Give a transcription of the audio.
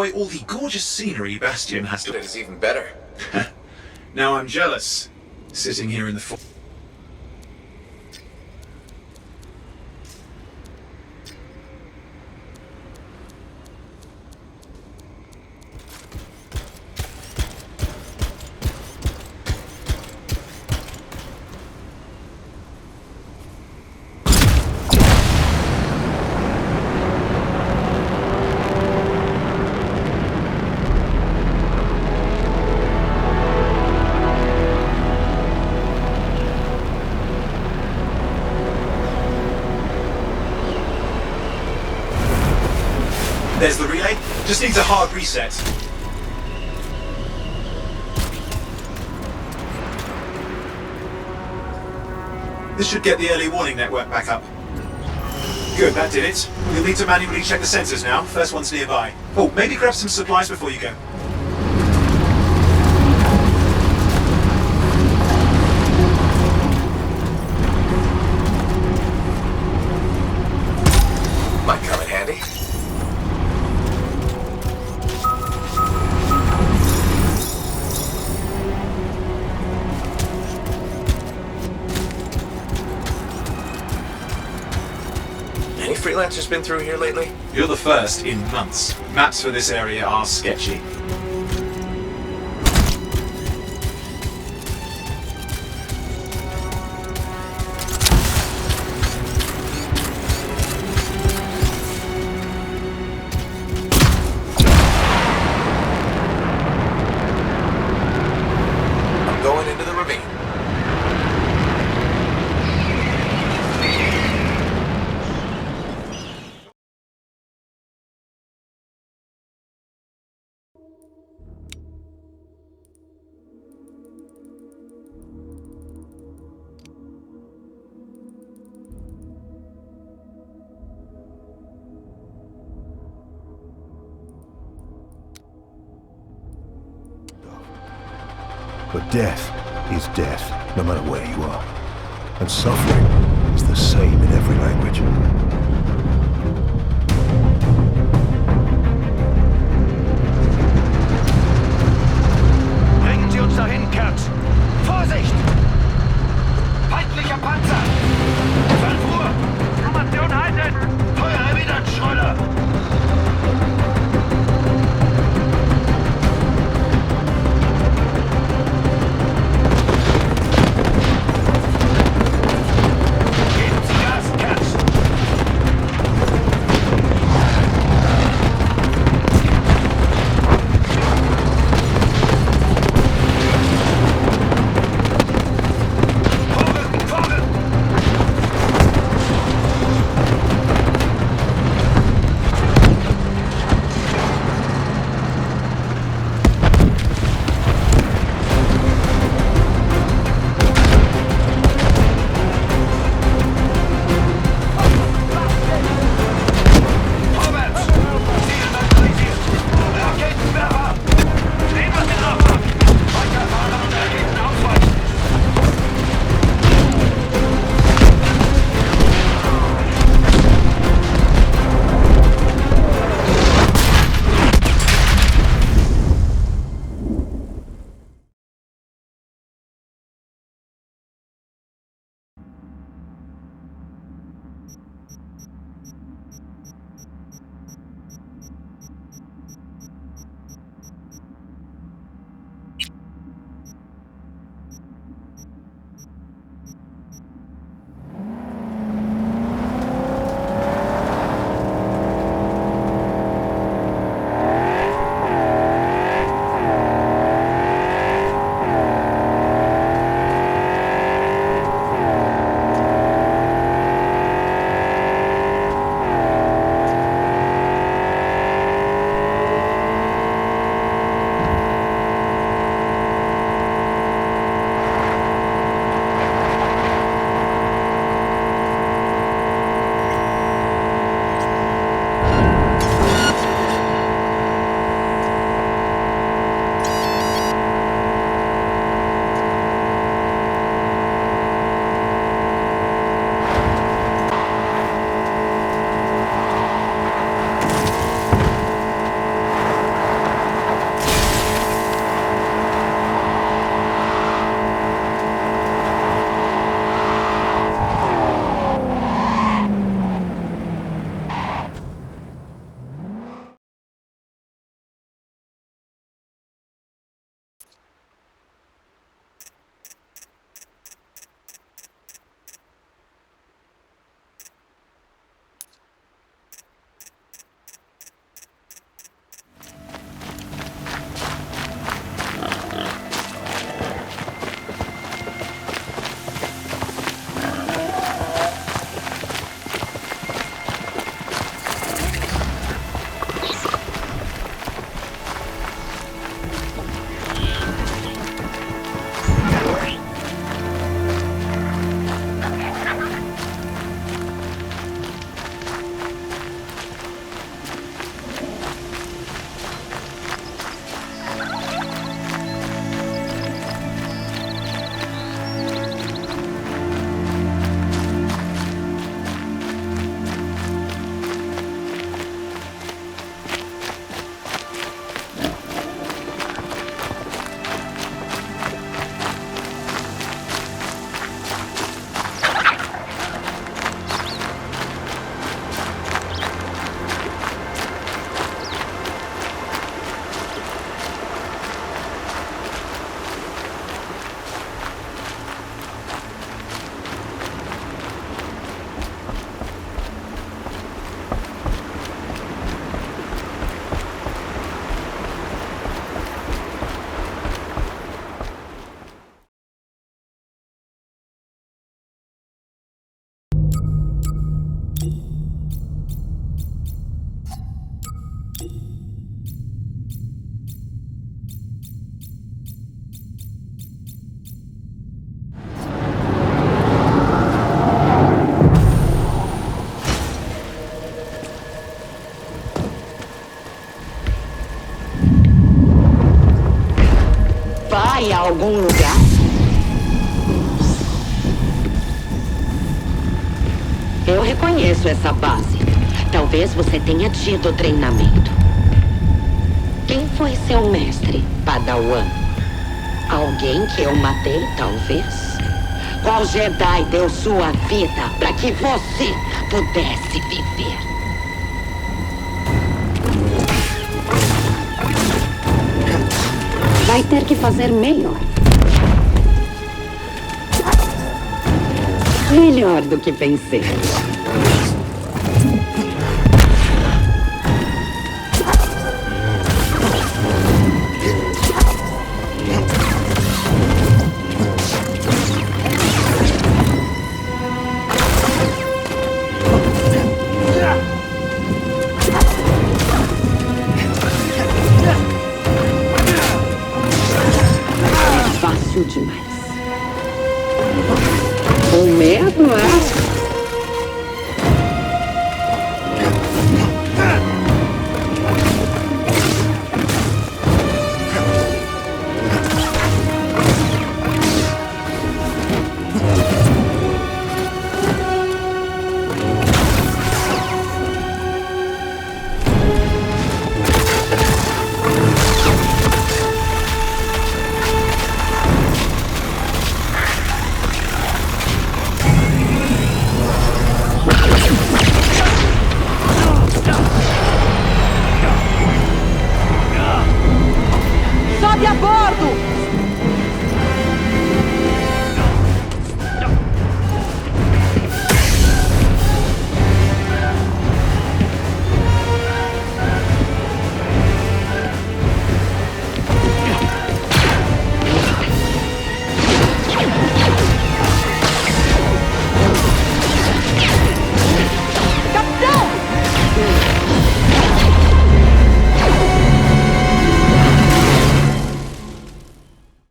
enjoy all the gorgeous scenery Bastion has to... It is even better. Now I'm jealous, sitting here in the... There's the relay. Just needs a hard reset. This should get the early warning network back up. Good, that did it. You'll need to manually check the sensors now. First one's nearby. Oh, maybe grab some supplies before you go. Might come in handy. Any freelancers been through here lately? You're the first in months. Maps for this area are sketchy. I'm going into the ravine. But death is death, no matter where you are. And suffering is the same in every language. Bringen Sie uns dahin, Kurt! Vorsicht! Feindlicher Panzer! 12 Uhr! Formation halten! Feuer erwidert, Schröder! Geben Sie Gas, Kurt! algum lugar? Eu reconheço essa base. Talvez você tenha tido treinamento. Quem foi seu mestre, Padawan? Alguém que eu matei, talvez? Qual Jedi deu sua vida para que você pudesse viver? Vai ter que fazer melhor. Melhor do que pensei.